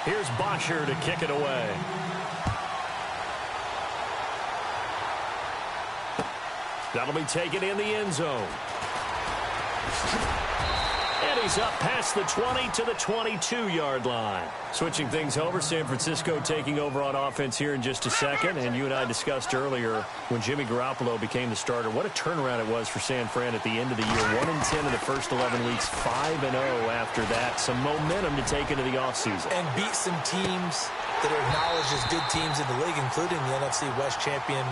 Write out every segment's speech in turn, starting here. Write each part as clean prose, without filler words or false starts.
Here's Bosher to kick it away. That'll be taken in the end zone. And he's up past the 20 to the 22-yard line. Switching things over, San Francisco taking over on offense here in just a second. And you and I discussed earlier when Jimmy Garoppolo became the starter, what a turnaround it was for San Fran at the end of the year. 1-10 in the first 11 weeks, 5-0 after that. Some momentum to take into the offseason. And beat some teams that are acknowledged as good teams in the league, including the NFC West champion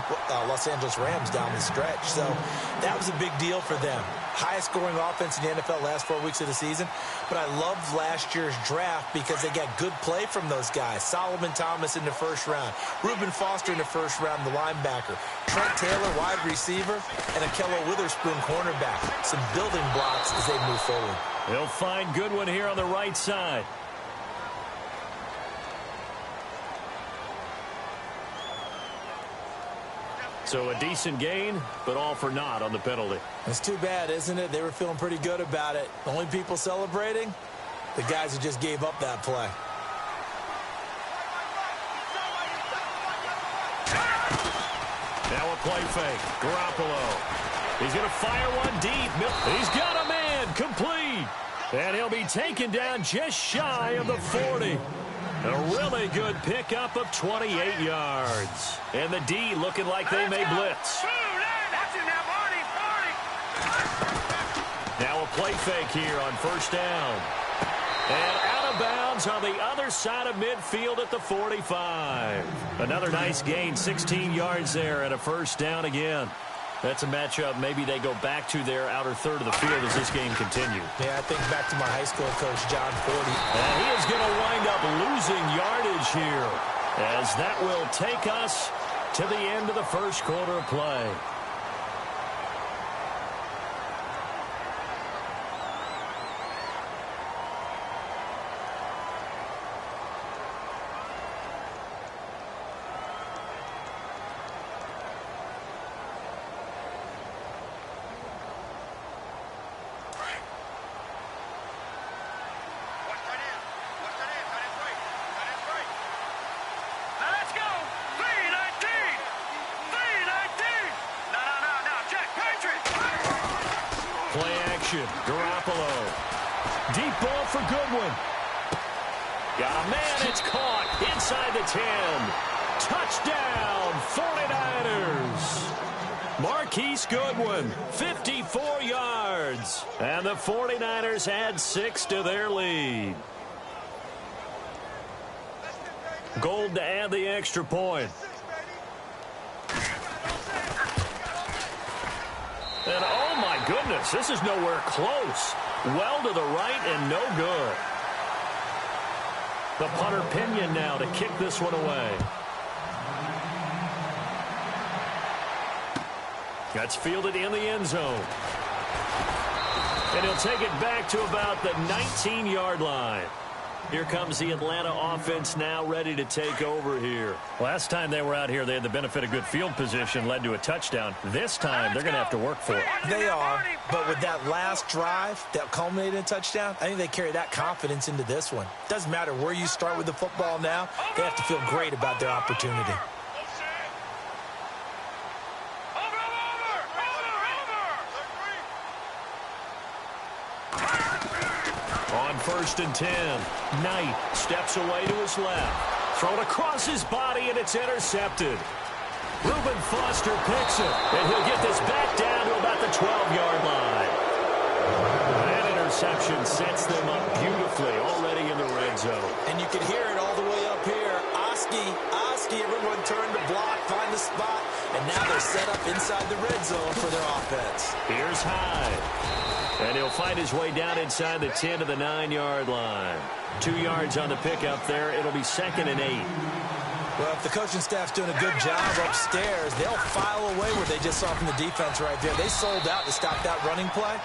Los Angeles Rams down the stretch. So that was a big deal for them. Highest scoring offense in the NFL last 4 weeks of the season. But I loved last year's draft because they got good play from those guys. Solomon Thomas in the first round. Reuben Foster in the first round, the linebacker. Trent Taylor, wide receiver. And Akello Witherspoon, cornerback. Some building blocks as they move forward. They'll find Goodwin here on the right side. So a decent gain, but all for naught on the penalty. It's too bad, isn't it? They were feeling pretty good about it. The only people celebrating, the guys who just gave up that play. Now a play fake. Garoppolo. He's going to fire one deep. He's got a man. Complete. And he'll be taken down just shy of the 40. A really good pickup of 28 yards. And the D looking like they may blitz. Now a play fake here on first down. And out of bounds on the other side of midfield at the 45. Another nice gain, 16 yards there and a first down again. That's a matchup maybe they go back to their outer third of the field as this game continues. Yeah, I think back to my high school coach, John Forty. And he is going to wind up losing yardage here as that will take us to the end of the first quarter of play. Garoppolo. Deep ball for Goodwin. Got a man. It's caught inside the 10. Touchdown, 49ers. Marquise Goodwin, 54 yards. And the 49ers add 6 to their lead. Gold to add the extra point. And oh my goodness, this is nowhere close. Well to the right and no good. The punter Pinion now to kick this one away. That's fielded in the end zone. And he'll take it back to about the 19-yard line. Here comes the Atlanta offense now ready to take over here. Last time they were out here, they had the benefit of good field position, led to a touchdown. This time, they're going to have to work for it. They are, but with that last drive that culminated in a touchdown, I think they carry that confidence into this one. Doesn't matter where you start with the football now, they have to feel great about their opportunity. On 1st and 10, Knight steps away to his left. Thrown across his body, and it's intercepted. Reuben Foster picks it, and he'll get this back down to about the 12-yard line. That interception sets them up beautifully already in the red zone. And you can hear it all the way up here. Oski, everyone turned to block, find the spot, and now they're set up inside the red zone for their offense. Here's Hyde. And he'll find his way down inside the 10 to the 9-yard line. 2 yards on the pickup there. It'll be 2nd and 8. Well, if the coaching staff's doing a good job upstairs, they'll file away what they just saw from the defense right there. They sold out to stop that running play.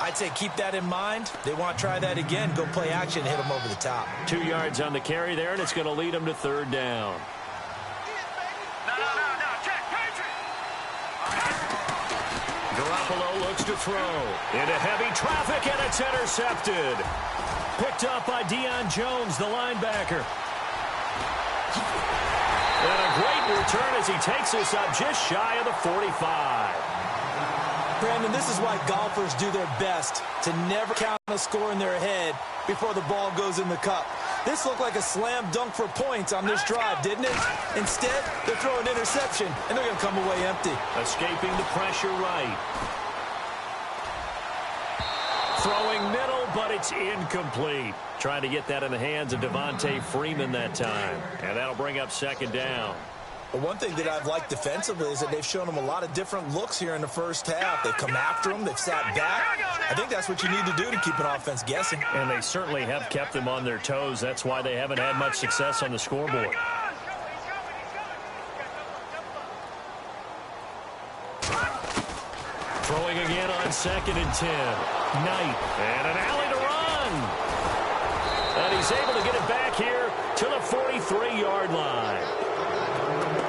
I'd say keep that in mind. They want to try that again. Go play action and hit them over the top. 2 yards on the carry there, and it's going to lead them to 3rd down. Garoppolo looks to throw. Into heavy traffic, and it's intercepted. Picked up by Deion Jones, the linebacker. And a great return as he takes us up just shy of the 45. Brandon, this is why golfers do their best to never count a score in their head before the ball goes in the cup. This looked like a slam dunk for points on this drive, didn't it? Instead, they're throwing an interception, and they're going to come away empty. Escaping the pressure right. Throwing middle, but it's incomplete. Trying to get that in the hands of Devontae Freeman that time. And that'll bring up second down. But one thing that I've liked defensively is that they've shown them a lot of different looks here in the first half. They've come after them. They've sat back. I think that's what you need to do to keep an offense guessing. And they certainly have kept them on their toes. That's why they haven't had much success on the scoreboard. Throwing again on 2nd and 10. Knight. And an alley to run. And he's able to get it back here to the 43-yard line.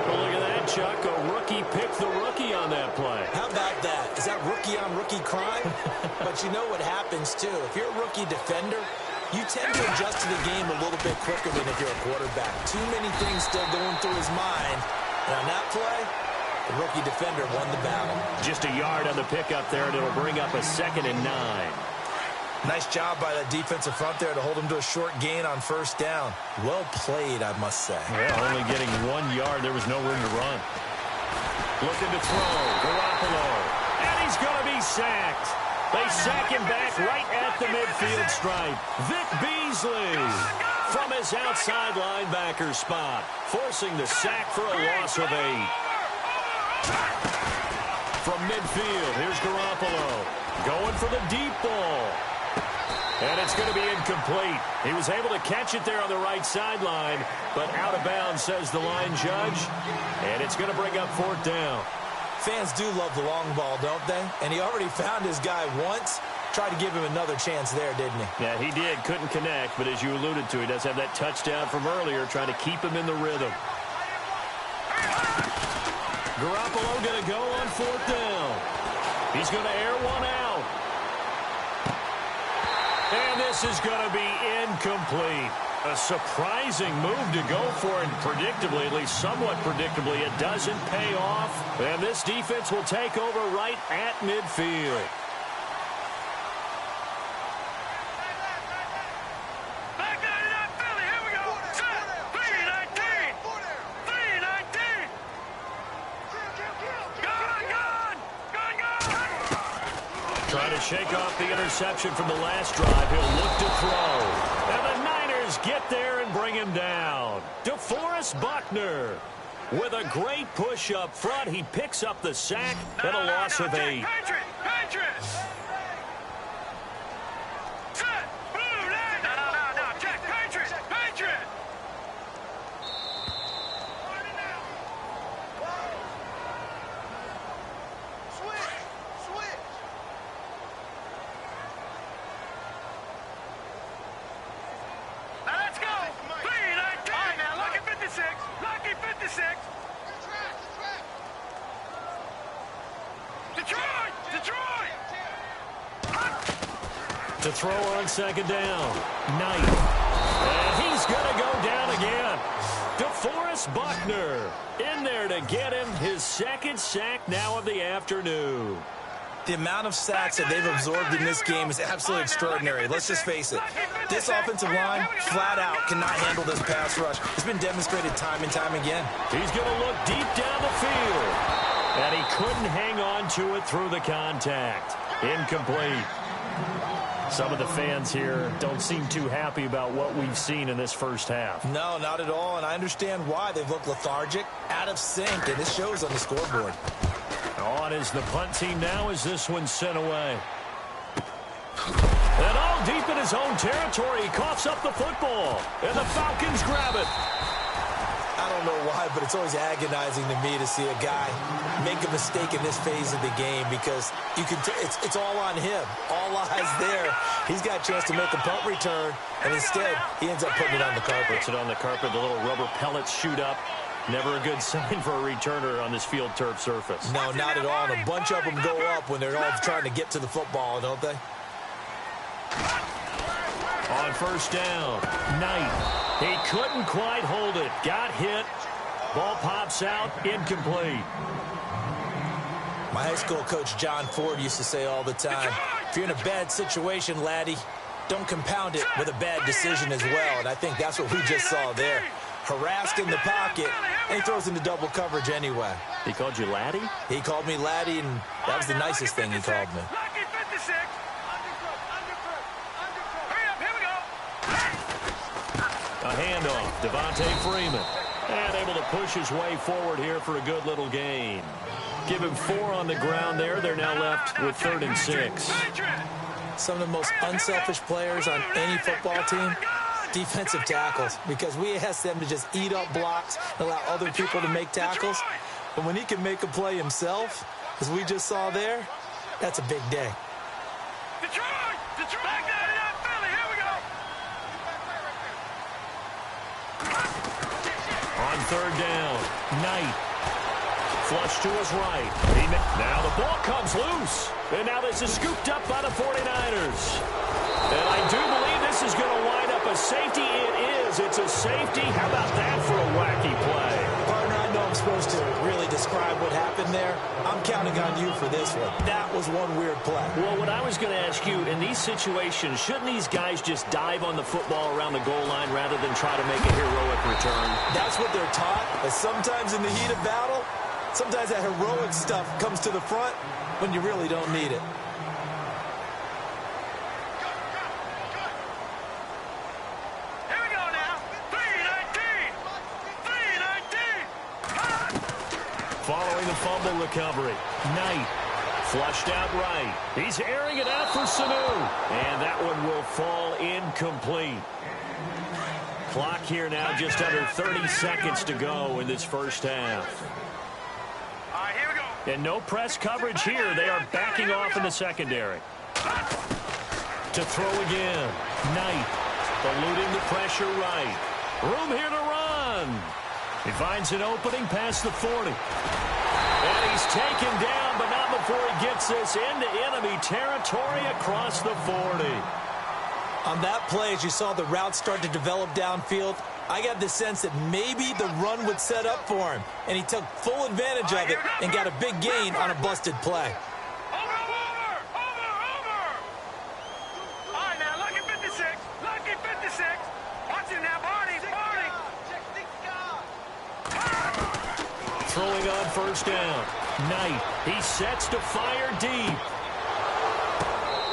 Well, look at that, Chuck. A rookie picked the rookie on that play. How about that? Is that rookie-on-rookie crime? But you know what happens, too. If you're a rookie defender, you tend to adjust to the game a little bit quicker than if you're a quarterback. Too many things still going through his mind. And on that play, the rookie defender won the battle. Just a yard on the pickup there, and it'll bring up a 2nd and 9. Nice job by that defensive front there to hold him to a short gain on first down. Well played, I must say. Yeah, only getting 1 yard. There was no room to run. Looking to throw. Garoppolo. And he's going to be sacked. They sack him back right at the midfield stripe. Vic Beasley from his outside linebacker spot, forcing the sack for a loss of 8. From midfield, here's Garoppolo. Going for the deep ball. And it's going to be incomplete. He was able to catch it there on the right sideline, but out of bounds, says the line judge. And it's going to bring up 4th down. Fans do love the long ball, don't they? And he already found his guy once. Tried to give him another chance there, didn't he? Yeah, he did. Couldn't connect, but as you alluded to, he does have that touchdown from earlier, trying to keep him in the rhythm. Garoppolo going to go on 4th down. He's going to air one out. And this is going to be incomplete. A surprising move to go for, and predictably, at least somewhat predictably, it doesn't pay off. And this defense will take over right at midfield. Trying to shake off the interception from the last drive. He'll look to throw. And the Niners get there and bring him down. DeForest Buckner with a great push up front. He picks up the sack and a loss of 8. Patriots! To throw on 2nd down. Knight. And he's going to go down again. DeForest Buckner in there to get him his 2nd sack now of the afternoon. The amount of sacks that they've absorbed in this game is absolutely extraordinary. Let's just face it. This offensive line, flat out, cannot handle this pass rush. It's been demonstrated time and time again. He's going to look deep down the field. And he couldn't hang on to it through the contact. Incomplete. Some of the fans here don't seem too happy about what we've seen in this first half. No, not at all, and I understand why. They've looked lethargic, out of sync, and this shows on the scoreboard. On is the punt team now as this one's sent away. And all deep in his own territory, he coughs up the football, and the Falcons grab it. I don't know why, but it's always agonizing to me to see a guy make a mistake in this phase of the game, because you can it's all on him. All eyes there. He's got a chance to make a punt return, and instead he ends up putting it on the carpet. Puts it on the carpet. The little rubber pellets shoot up. Never a good sign for a returner on this field turf surface. No, not at all. And a bunch of them go up when they're all trying to get to the football, don't they? On first down, Knight. He couldn't quite hold it. Got hit. Ball pops out, incomplete. My high school coach, John Ford, used to say all the time, if you're in a bad situation, laddie, don't compound it with a bad decision as well. And I think that's what we just saw there. Harassed in the pocket, and he throws into double coverage anyway. He called you laddie? He called me laddie, and that was the nicest thing he called me. A handoff, Devontae Freeman. And able to push his way forward here for a good little gain. Give him 4 on the ground there. They're now left with 3rd and 6. Some of the most unselfish players on any football team, defensive tackles, because we ask them to just eat up blocks and allow other people to make tackles. But when he can make a play himself, as we just saw there, that's a big day. On 3rd down, Knight. Flush to his right. Now the ball comes loose. And now this is scooped up by the 49ers. And I do believe this is going to wind up a safety. It is. It's a safety. How about that for a wacky play? Partner, I know I'm supposed to really describe what happened there. I'm counting on you for this one. That was one weird play. Well, what I was going to ask you, in these situations, shouldn't these guys just dive on the football around the goal line rather than try to make a heroic return? That's what they're taught. But sometimes in the heat of battle, sometimes that heroic stuff comes to the front when you really don't need it. Here we go now. 3-19. Following the fumble recovery, Knight flushed out right. He's airing it out for Sanu. And that one will fall incomplete. Clock here now just under 30 seconds to go in this first half. And no press coverage here. They are backing off in the secondary. To throw again. Knight eluding the pressure right. Room here to run. He finds an opening past the 40. And he's taken down, but not before he gets this into enemy territory across the 40. On that play, as you saw the route start to develop downfield, I got the sense that maybe the run would set up for him, and he took full advantage of it and got a big gain on a busted play. Over. All right, now, lucky 56. Watch it now, Barney. Throwing on first down. Knight, he sets to fire deep.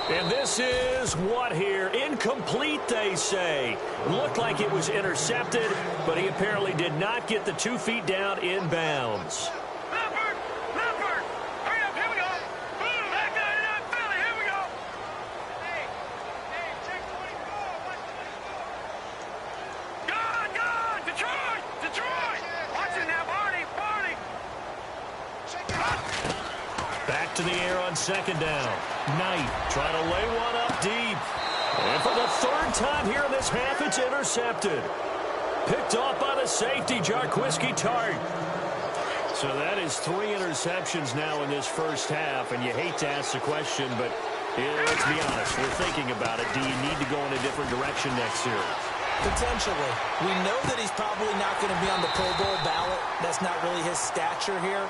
And this is what here? Incomplete, they say. Looked like it was intercepted, but he apparently did not get the 2 feet down in bounds. Leopard. Hurry up, here we go. Boom, that guy did not fill it. Here we go. Hey, check 24. Gone. Detroit. Watch it now, Barney. Back to the air on second down. Knight trying to lay one up deep. And for the 3rd time here in this half, it's intercepted. Picked off by the safety, Jarquiski Tart. So that is 3 interceptions now in this first half. And you hate to ask the question, but let's be honest. We're thinking about it. Do you need to go in a different direction next series? Potentially. We know that he's probably not going to be on the Pro Bowl ballot. That's not really his stature here.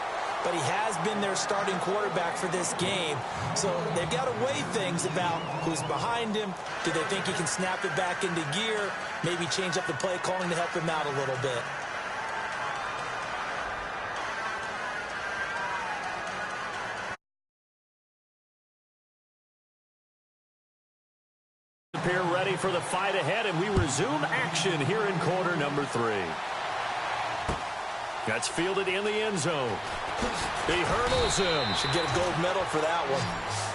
But he has been their starting quarterback for this game. So they've got to weigh things about who's behind him. Do they think he can snap it back into gear? Maybe change up the play calling to help him out a little bit. Appear ready for the fight ahead, and we resume action here in quarter number 3. That's fielded in the end zone. He hurdles him. Should get a gold medal for that one.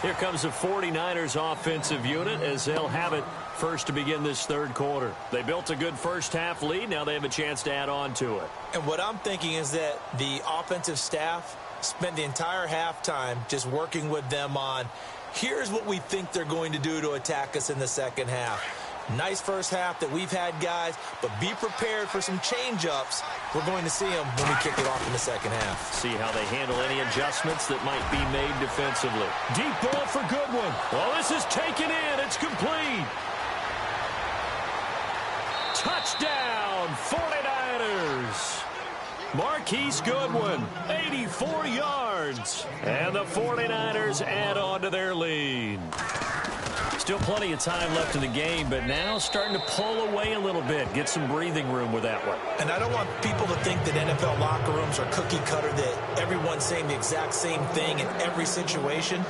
Here comes the 49ers offensive unit as they'll have it first to begin this 3rd quarter. They built a good first half lead. Now they have a chance to add on to it. And what I'm thinking is that the offensive staff spent the entire halftime just working with them on, here's what we think they're going to do to attack us in the second half. Nice first half that we've had, guys, but be prepared for some change-ups. We're going to see them when we kick it off in the second half. See how they handle any adjustments that might be made defensively. Deep ball for Goodwin. Well, this is taken in. It's complete. Touchdown, 49ers. Marquise Goodwin, 84 yards. And the 49ers add on to their lead. Still plenty of time left in the game, but now starting to pull away a little bit. Get some breathing room with that one. And I don't want people to think that NFL locker rooms are cookie cutter, that everyone's saying the exact same thing in every situation.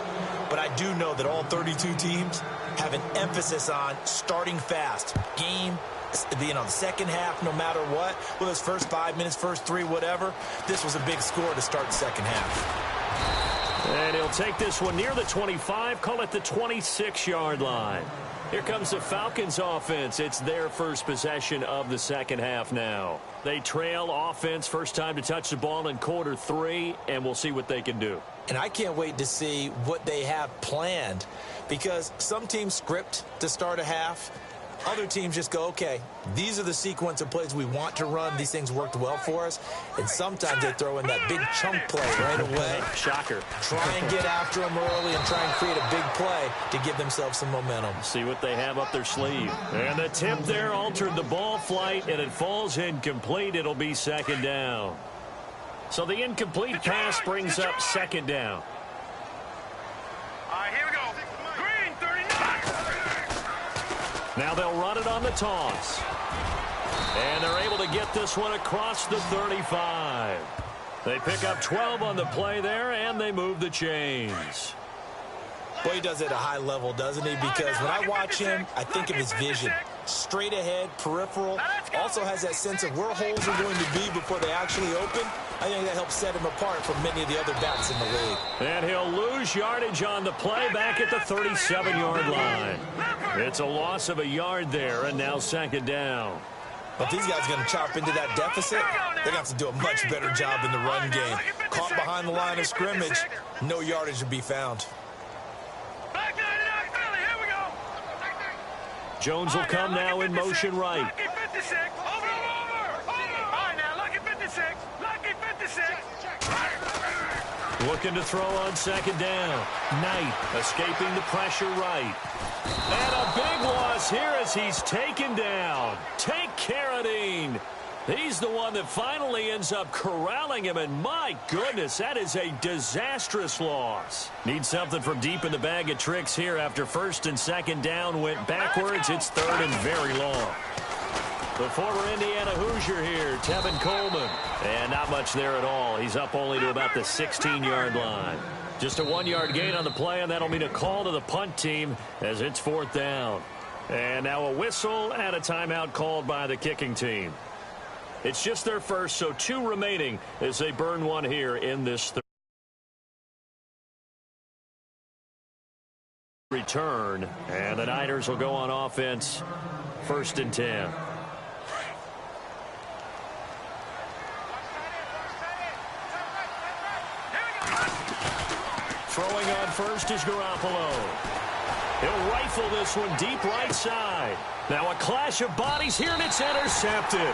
But I do know that all 32 teams have an emphasis on starting fast. Game, the second half, no matter what, whether it's first 5 minutes, first 3, whatever. This was a big score to start the second half. And he'll take this one near the 25, call it the 26-yard line. Here comes the Falcons offense. It's their first possession of the second half now. They trail offense, first time to touch the ball in quarter 3, and we'll see what they can do. And I can't wait to see what they have planned, because some teams script to start a half. Other teams just go, okay, these are the sequence of plays we want to run. These things worked well for us. And sometimes they throw in that big chunk play right away. Shocker. Try and get after them early and try and create a big play to give themselves some momentum. See what they have up their sleeve. And the tip there altered the ball flight, and it falls incomplete. It'll be second down. So the incomplete pass brings up second down. All right, here we go. Green, 39. Now they'll run it on the toss. And they're able to get this one across the 35. They pick up 12 on the play there, and they move the chains. Boy, he does it at a high level, doesn't he? Because when I watch him, I think of his vision. Straight ahead, peripheral. Also has that sense of where holes are going to be before they actually open. I think that helps set him apart from many of the other backs in the league. And he'll lose yardage on the play back at the 37-yard line. It's a loss of a yard there, and now second down. But these guys are going to chop into that deficit. They're going to have to do a much better job in the run game. Caught behind the line of scrimmage, no yardage to be found. Jones will come now in motion right. Lucky 56. Over. All right, now, lucky 56. Lucky 56. Looking to throw on second down. Knight escaping the pressure right. And a big loss here as he's taken down. Take Carradine. He's the one that finally ends up corralling him, and my goodness, that is a disastrous loss. Need something from deep in the bag of tricks here after first and second down went backwards. It's third and very long. The former Indiana Hoosier here, Tevin Coleman. And not much there at all. He's up only to about the 16-yard line. Just a 1-yard gain on the play, and that'll mean a call to the punt team as it's fourth down. And now a whistle and a timeout called by the kicking team. It's just their first, so 2 remaining as they burn one here in this return. And the Niners will go on offense, first and 10. Throwing on first is Garoppolo. He'll rifle this one deep right side. Now a clash of bodies here, and it's intercepted.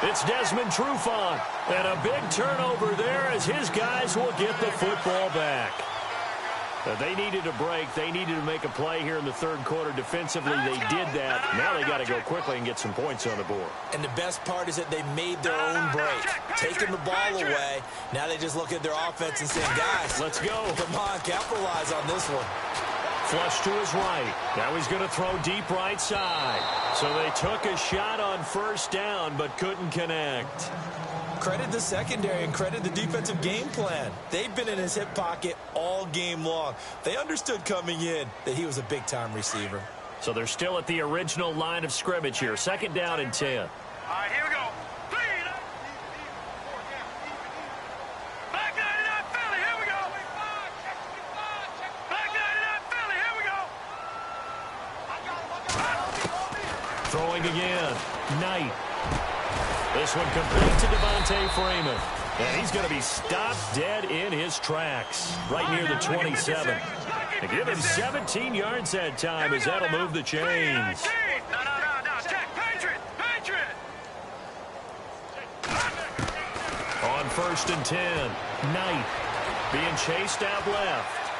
It's Desmond Trufant, and a big turnover there as his guys will get the football back. They needed a break. They needed to make a play here in the third quarter. Defensively, they did that. Now they got to go quickly and get some points on the board. And the best part is that they made their own break, taking the ball away. Now they just look at their offense and saying, guys, let's go. Come on, capitalize on this one. Flush to his right. Now he's going to throw deep right side. So they took a shot on first down but couldn't connect. Credit the secondary and credit the defensive game plan. They've been in his hip pocket all game long. They understood coming in that he was a big-time receiver. So they're still at the original line of scrimmage here. Second down and 10. All right, here we go. Back 99 Philly, here we go. Back 99 Philly, here we go. Throwing again. Knight. This one complete to Devontae Freeman. And he's going to be stopped dead in his tracks. Right near the 27. To give him 17 yards that time as that'll move the chains. No. Check. Patriot. On first and 10. Knight being chased out left.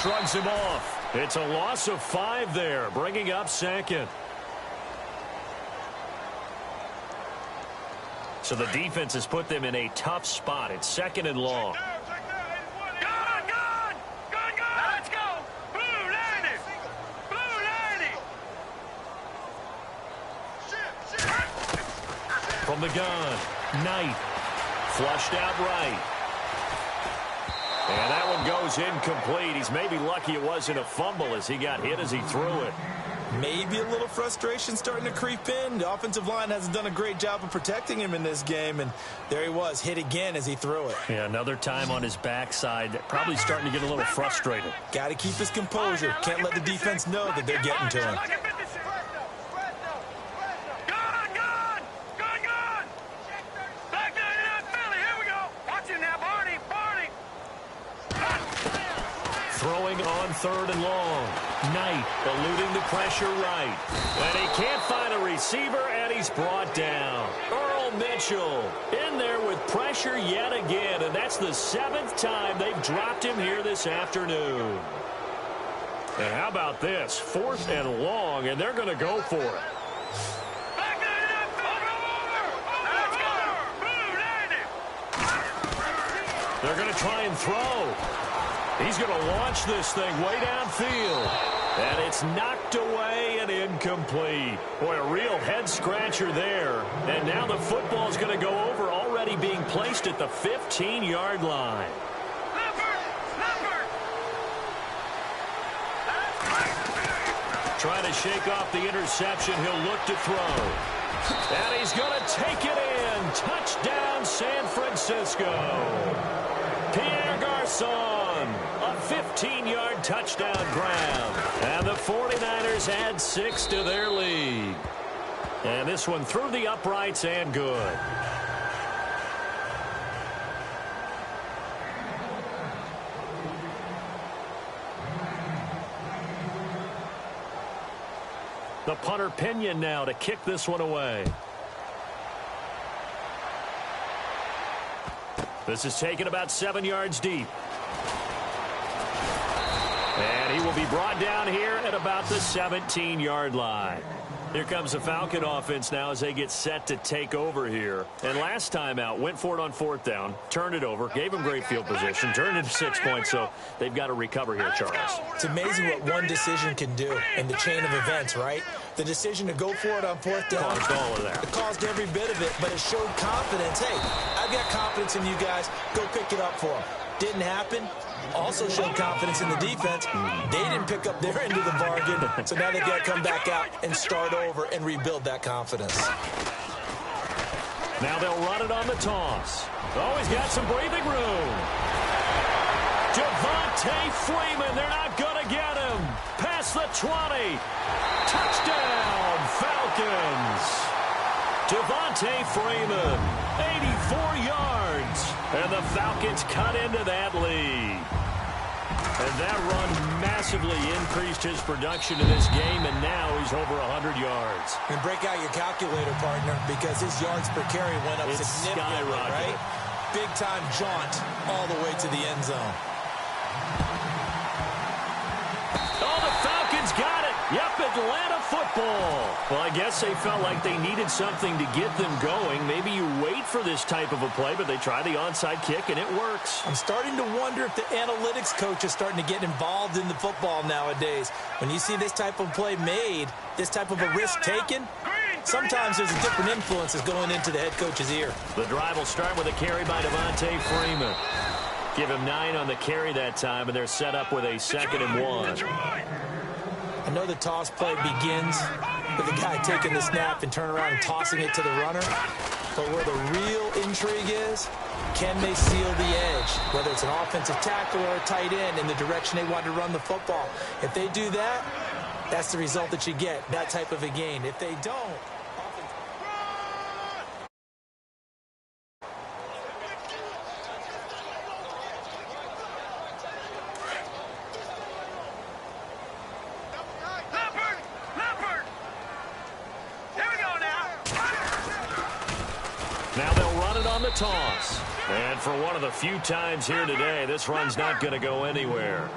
Shrugs him off. It's a loss of 5 there, bringing up second. So the defense has put them in a tough spot. It's 2nd and long. Let's go. Blue 90. Blue 90. From the gun, Knight. Flushed out right. And that one goes incomplete. He's maybe lucky it wasn't a fumble as he got hit as he threw it. Maybe a little frustration starting to creep in. The offensive line hasn't done a great job of protecting him in this game, and there he was, hit again as he threw it. Yeah, another time on his backside, probably starting to get a little frustrated. Got to keep his composure. Can't let the defense know that they're getting to him. Throwing on 3rd and long. Knight eluding the pressure right. And he can't find a receiver, and he's brought down. Earl Mitchell in there with pressure yet again, and that's the 7th time they've dropped him here this afternoon. And how about this? 4th and long, and they're going to go for it. They're going to try and throw. He's going to launch this thing way downfield. And it's knocked away and incomplete. Boy, a real head-scratcher there. And now the football's going to go over, already being placed at the 15-yard line. Trying to shake off the interception. He'll look to throw. And he's going to take it in. Touchdown, San Francisco. Pierre Garçon, a 15-yard touchdown grab. And the 49ers add 6 to their lead. And this one through the uprights and good. The punter Pinion now to kick this one away. This is taken about 7 yards deep. And he will be brought down here at about the 17-yard line. Here comes the Falcon offense now as they get set to take over here. And last time out, went for it on 4th down, turned it over, gave him great field position, turned it to 6 points, so they've got to recover here, Charles. It's amazing what one decision can do in the chain of events, right? The decision to go for it on 4th down. Caused all of that. It caused every bit of it, but it showed confidence. Hey, I've got confidence in you guys. Go pick it up for them. Didn't happen. Also showed confidence in the defense. They didn't pick up their end of the bargain, so now they've got to come back out and start over and rebuild that confidence. Now they'll run it on the toss. Oh, he's got some breathing room. Devontae Freeman, they're not going to get him. Past the 20. Touchdown, Falcons. Devontae Freeman, 84 yards. And the Falcons cut into that lead. And that run massively increased his production in this game, and now he's over 100 yards. And break out your calculator, partner, because his yards per carry went up significantly, right? Big-time jaunt all the way to the end zone. Oh, the Falcons got it. Yep, Atlanta football. Well, I guess they felt like they needed something to get them going. Maybe you wait for this type of a play, but they try the onside kick, and it works. I'm starting to wonder if the analytics coach is starting to get involved in the football nowadays. When you see this type of play made, this type of a risk taken, sometimes there's a different influence that's going into the head coach's ear. The drive will start with a carry by Devontae Freeman. Give him 9 on the carry that time, and they're set up with a 2nd and 1. I know the toss play begins with the guy taking the snap and turn around and tossing it to the runner. But where the real intrigue is, can they seal the edge? Whether it's an offensive tackle or a tight end in the direction they want to run the football. If they do that, that's the result that you get, that type of a gain. If they don't, toss. And for one of the few times here today, this run's not going to go anywhere.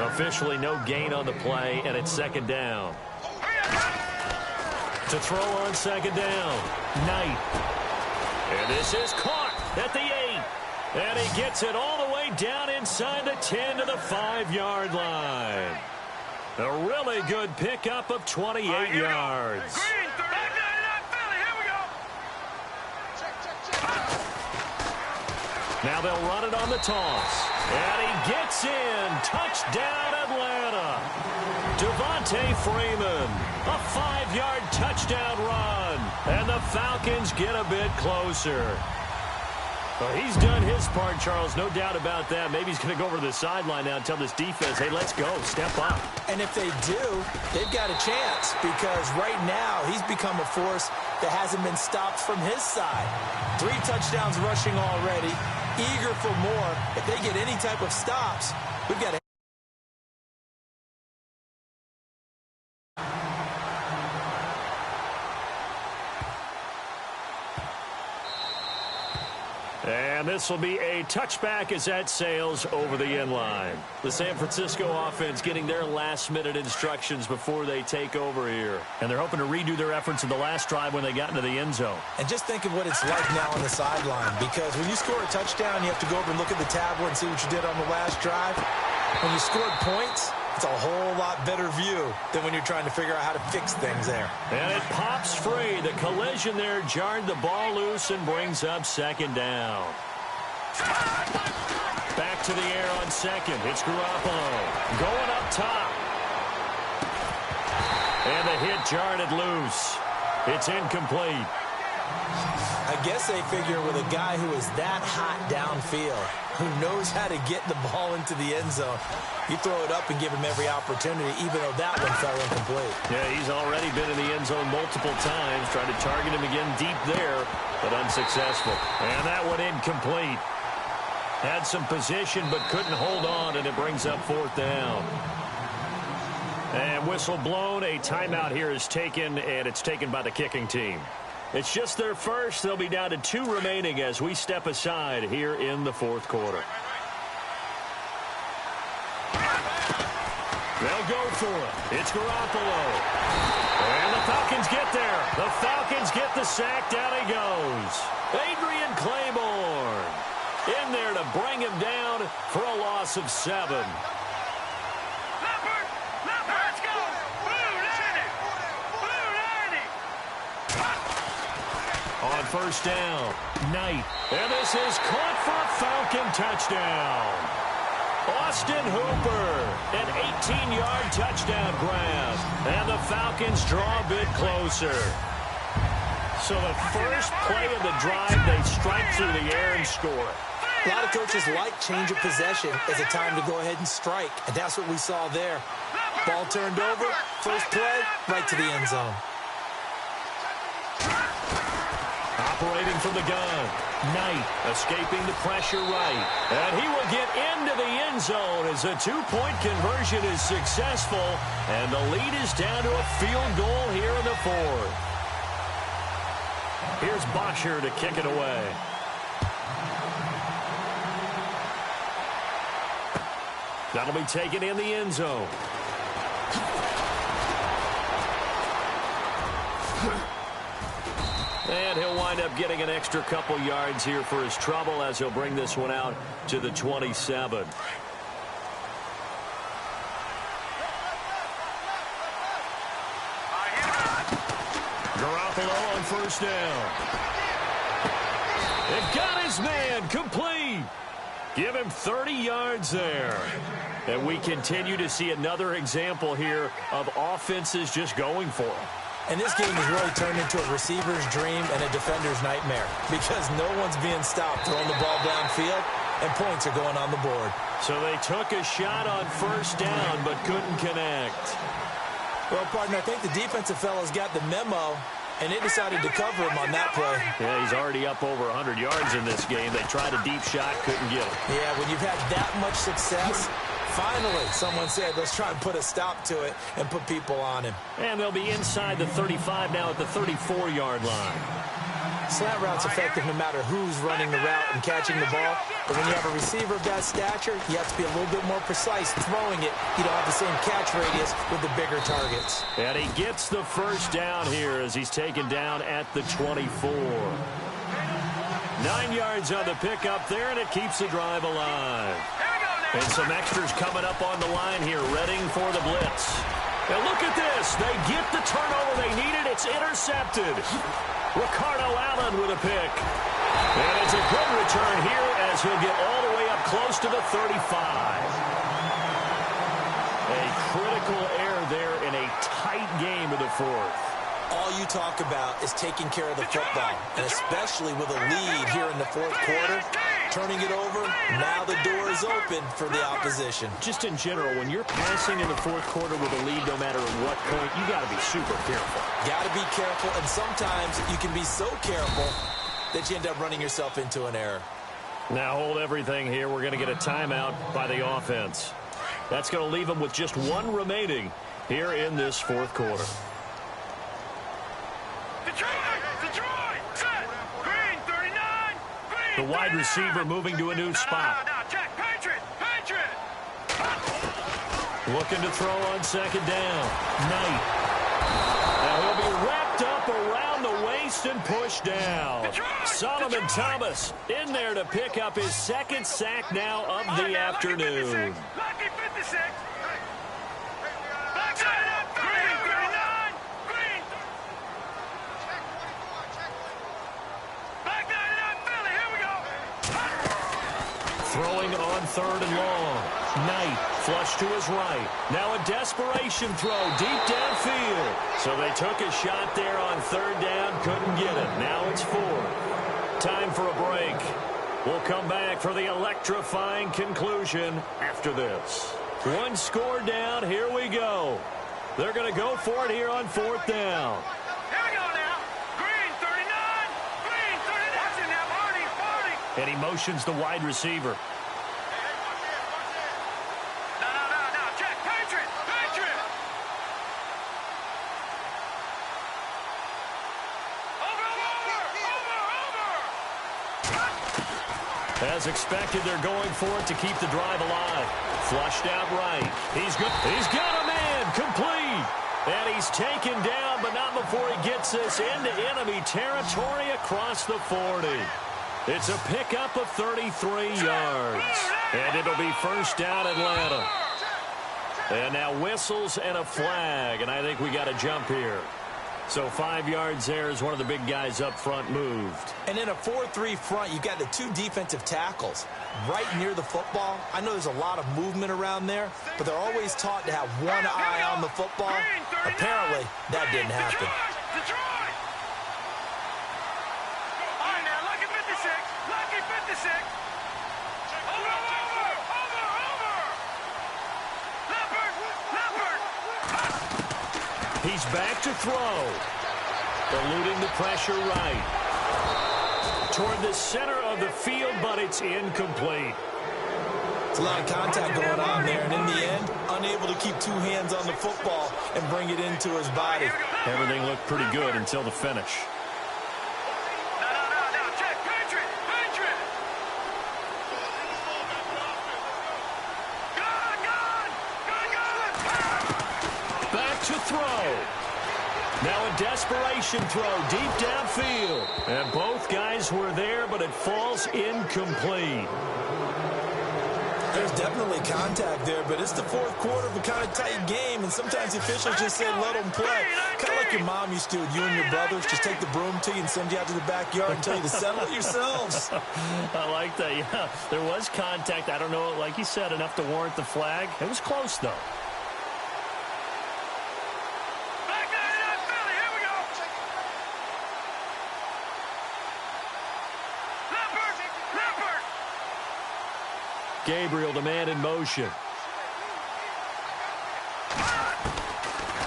Officially no gain on the play, and it's 2nd down. To throw on 2nd down, Knight. And this is caught at the 8. And he gets it all the way down inside the 10 to the 5-yard line. A really good pickup of 28 yards. Now they'll run it on the toss. And he gets in. Touchdown, Atlanta. Devontae Freeman. A 5-yard touchdown run. And the Falcons get a bit closer. Well, he's done his part, Charles. No doubt about that. Maybe he's going to go over to the sideline now and tell this defense, hey, let's go. Step up. And if they do, they've got a chance because right now he's become a force that hasn't been stopped from his side. 3 touchdowns rushing already. Eager for more. If they get any type of stops, we've got a And this will be a touchback as that sails over the end line. The San Francisco offense getting their last-minute instructions before they take over here. And they're hoping to redo their efforts in the last drive when they got into the end zone. And just think of what it's like now on the sideline, because when you score a touchdown, you have to go over and look at the tablet and see what you did on the last drive. When you scored points, it's a whole lot better view than when you're trying to figure out how to fix things there. And it pops free. The collision there jarred the ball loose and brings up second down. Back to the air on second. It's Garoppolo going up top. And the hit jarred it loose. It's incomplete. I guess they figure with a guy who is that hot downfield, who knows how to get the ball into the end zone, you throw it up and give him every opportunity, even though that one fell incomplete. Yeah, he's already been in the end zone multiple times. Tried to target him again deep there, but unsuccessful. And that one incomplete. Had some position, but couldn't hold on, and it brings up fourth down. And whistle blown. A timeout here is taken, and it's taken by the kicking team. It's just their first. They'll be down to 2 remaining as we step aside here in the fourth quarter. They'll go for it. It's Garoppolo. And the Falcons get there. The Falcons get the sack. Down he goes. Adrian Claiborne in there to bring him down for a loss of 7. On first down, Knight. And this is caught for a Falcon touchdown. Austin Hooper, an 18-yard touchdown grab. And the Falcons draw a bit closer. So the first play of the drive, they strike through the air and score. A lot of coaches like change of possession as a time to go ahead and strike. And that's what we saw there. Ball turned over, first play, right to the end zone. Operating from the gun. Knight escaping the pressure right. And he will get into the end zone as a 2-point conversion is successful. And the lead is down to a field goal here in the fourth. Here's Bosher to kick it away. That'll be taken in the end zone. And he'll wind up getting an extra couple yards here for his trouble as he'll bring this one out to the 27. Garoppolo on first down. It got his man complete. Give him 30 yards there. And we continue to see another example here of offenses just going for it. And this game has really turned into a receiver's dream and a defender's nightmare because no one's being stopped throwing the ball downfield, and points are going on the board. So they took a shot on first down but couldn't connect. Well, partner, I think the defensive fellows got the memo, and they decided to cover him on that play. Yeah, he's already up over 100 yards in this game. They tried a deep shot, couldn't get him. Yeah, when you've had that much success, finally someone said, let's try and put a stop to it and put people on him. And they'll be inside the 35 now at the 34-yard line. Slant route's effective no matter who's running the route and catching the ball. But when you have a receiver of that stature, you have to be a little bit more precise throwing it. You don't have the same catch radius with the bigger targets. And he gets the first down here as he's taken down at the 24. 9 yards on the pickup there, and it keeps the drive alive. And some extras coming up on the line here, readying for the blitz. And look at this. They get the turnover they needed. It's intercepted. Ricardo Allen with a pick. And it's a good return here as he'll get all the way up close to the 35. A critical error there in a tight game of the fourth. All you talk about is taking care of the football, and especially with a lead here in the fourth quarter, turning it over, now the door is open for the opposition. Just in general, when you're passing in the fourth quarter with a lead, no matter at what point, you got to be super careful. Got to be careful, and sometimes you can be so careful that you end up running yourself into an error. Now hold everything here. We're going to get a timeout by the offense. That's going to leave them with just one remaining here in this fourth quarter. The wide receiver moving to a new spot. Looking to throw on second down. Knight. Now he'll be wrapped up around the waist and pushed down. Solomon Thomas in there to pick up his second sack now of the afternoon. Throwing on third and long. Knight flush to his right. Now a desperation throw deep downfield. So they took a shot there on third down. Couldn't get it. Now it's fourth. Time for a break. We'll come back for the electrifying conclusion after this. One score down. Here we go. They're going to go for it here on fourth down. And he motions the wide receiver. No, check, Patriot. Over. As expected, they're going for it to keep the drive alive. Flushed out right. He's good. He's got a man complete. And he's taken down, but not before he gets this into enemy territory across the 40. It's a pickup of 33 yards. And it'll be first down Atlanta. And now whistles and a flag. And I think we got a jump here. So 5 yards there as one of the big guys up front moved. And in a 4-3 front, you've got the two defensive tackles right near the football. I know there's a lot of movement around there, but they're always taught to have one eye on the football. Apparently, that didn't happen. He's back to throw. Eluding the pressure right. Toward the center of the field, but it's incomplete. It's a lot of contact going on there, and in the end, unable to keep two hands on the football and bring it into his body. Everything looked pretty good until the finish. Check, Patriot. Back to throw. Now a desperation throw deep downfield. And both guys were there, but it falls incomplete. There's definitely contact there, but it's the fourth quarter of a kind of tight game, and sometimes the officials just say let them play. Kind of like your mom used to with you and your brothers. Just take the broom to you and send you out to the backyard and tell you to settle it yourselves. I like that, yeah. There was contact. I don't know, like you said, enough to warrant the flag. It was close, though. Gabriel, the man in motion.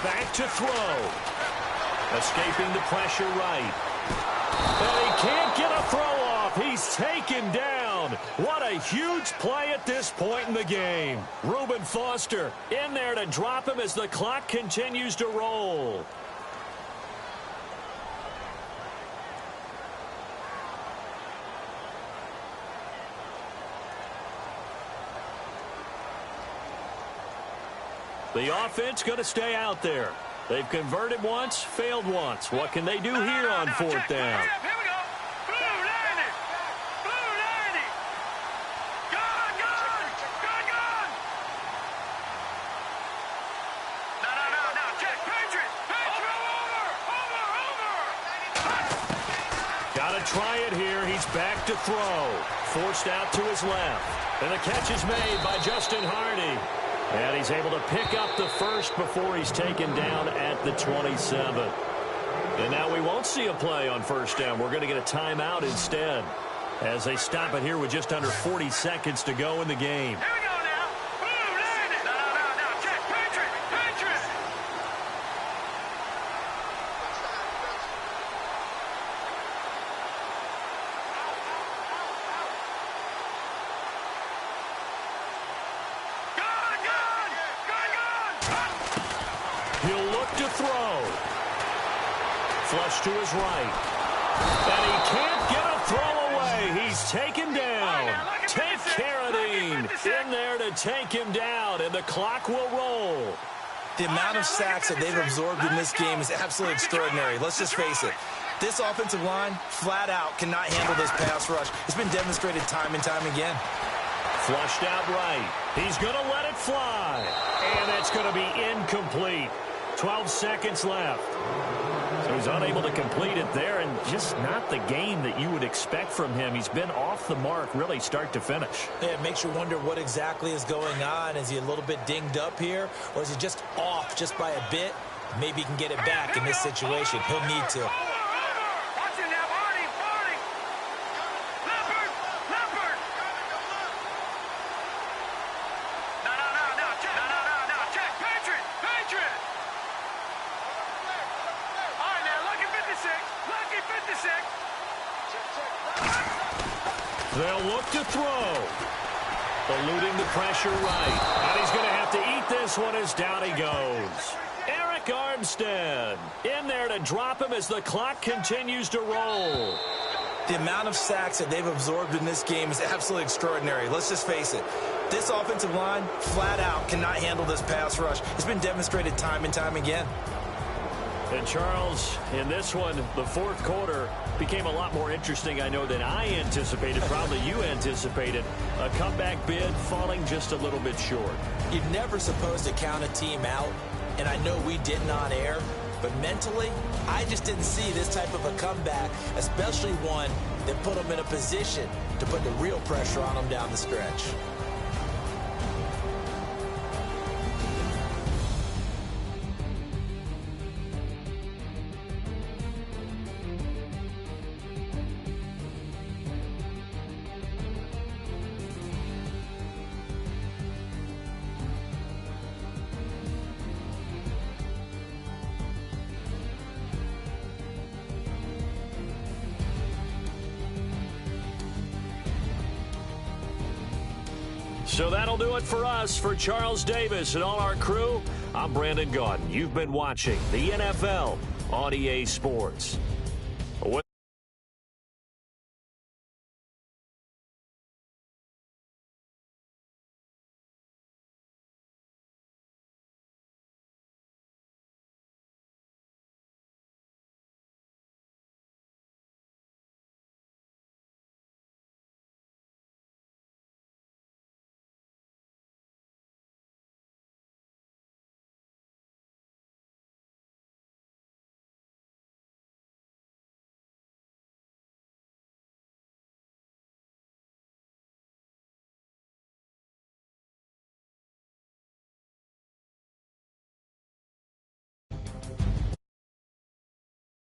Back to throw. Escaping the pressure right. And he can't get a throw off. He's taken down. What a huge play at this point in the game. Reuben Foster in there to drop him as the clock continues to roll. The offense going to stay out there. They've converted once, failed once. What can they do here on fourth down? Got to try it here. He's back to throw. Forced out to his left. And the catch is made by Justin Hardy. And he's able to pick up the first before he's taken down at the 27. And now we won't see a play on first down. We're going to get a timeout instead as they stop it here with just under 40 seconds to go in the game. Here we go now. Boom, land it. No. Check. Patriot. He'll look to throw. Flush to his right. And he can't get a throw away. He's taken down. Take Carradine in there to take him down, and the clock will roll. The amount of sacks that they've absorbed in this game is absolutely extraordinary. Let's just face it. This offensive line, flat out, cannot handle this pass rush. It's been demonstrated time and time again. Flushed out right. He's going to let it fly. And it's going to be incomplete. 12 seconds left. So he's unable to complete it there, and just not the game that you would expect from him. He's been off the mark really start to finish. Yeah, it makes you wonder what exactly is going on. Is he a little bit dinged up here, or is he just off just by a bit? Maybe he can get it back in this situation. He'll need to. Watch it now, Barney. Leopard. No. Check. Patriot. All right, now, lucky 56. They'll look to throw. Eluding the pressure right. And he's going to have to eat this one as down he goes. Eric Armstead in there to drop him as the clock continues to roll. The amount of sacks that they've absorbed in this game is absolutely extraordinary. Let's just face it. This offensive line, flat out, cannot handle this pass rush. It's been demonstrated time and time again. And Charles, in this one, the fourth quarter became a lot more interesting, I know, than I anticipated. Probably you anticipated. A comeback bid falling just a little bit short. You're never supposed to count a team out, and I know we didn't on air, but mentally, I just didn't see this type of a comeback, especially one that put them in a position to put the real pressure on them down the stretch. So that'll do it for us. For Charles Davis and all our crew, I'm Brandon Gaudin. You've been watching the NFL on EA Sports.